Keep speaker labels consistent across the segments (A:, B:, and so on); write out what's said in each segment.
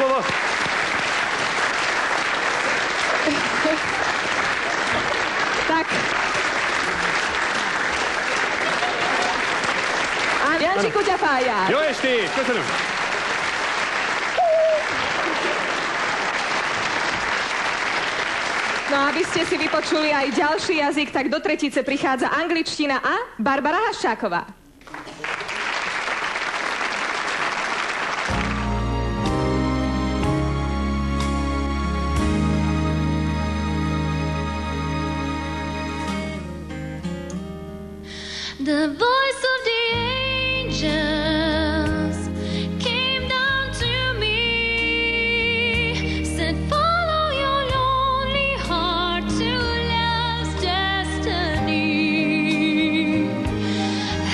A: slovo.
B: Tak. Jančiku ťa pája.
A: Jó estét, köszönöm.
B: No aby ste si vypočuli aj ďalší jazyk, tak do tretice prichádza angličtina a Barbara Haščáková.
C: The voice of the angels came down to me, said follow your lonely heart to love's destiny.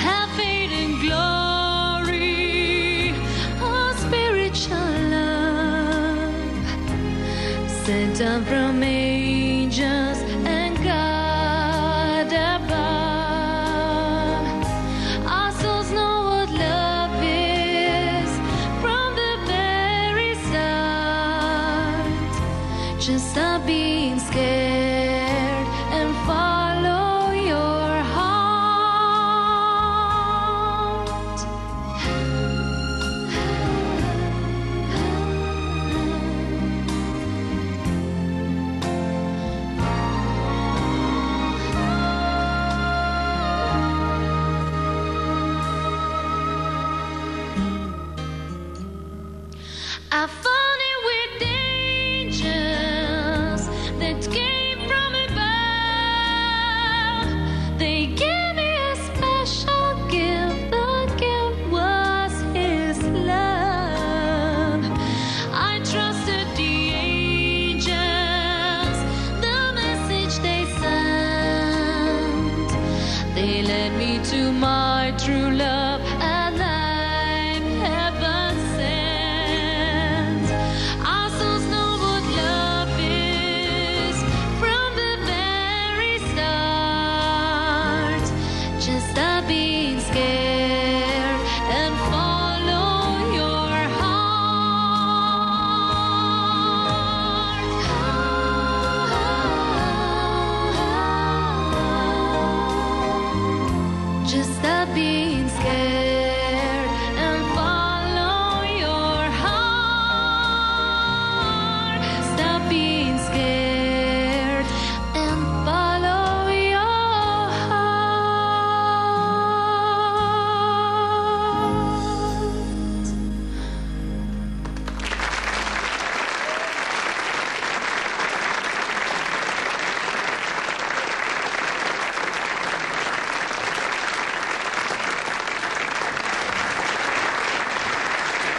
C: Have faith in glory, a spiritual love, sent down from angels and God above. Just stop being scared and follow your heart. I found it with angels that came from above. They gave me a special gift. The gift was His love. I trusted the angels, the message they sent. They led me to my true love. Stop being scared and follow your heart. Just stop being scared and follow your heart. Stop being scared and follow your heart.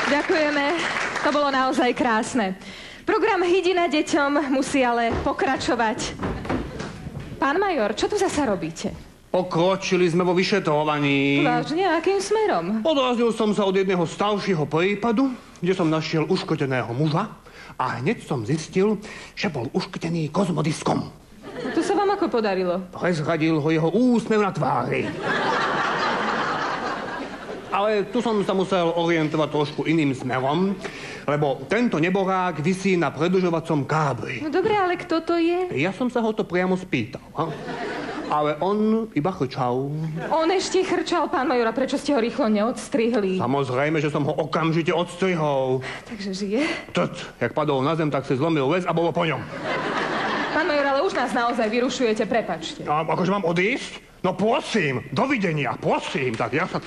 B: Ďakujeme, to bolo naozaj krásne. Program Hydina deťom musí ale pokračovať. Pán major, čo tu zasa robíte?
A: Pokročili sme vo vyšetrovaní.
B: Vážne, akým smerom?
A: Odrazil som sa od jedného staršieho prípadu, kde som našiel uškrteného muža a hneď som zistil, že bol uškrtený kozmodiskom.
B: No to sa vám ako podarilo?
A: Prezradil ho jeho úsmev na tvári. Ale tu som sa musel orientovať trošku iným smerom, lebo tento neborák visí na predĺžovacom kábli.
B: No dobre, ale kto to je?
A: Ja som sa ho to priamo spýtal, ale on iba chrčal.
B: On ešte chrčal, pán major, a prečo ste ho rýchlo neodstrihli?
A: Samozrejme, že som ho okamžite odstrihol.
B: Takže žije?
A: Jak padol na zem, tak si zlomil väz a bolo po ňom.
B: Pán major, ale už nás naozaj vyrušujete, prepáčte.
A: A akože mám odísť? No prosím, dovidenia, prosím, tak ja sa...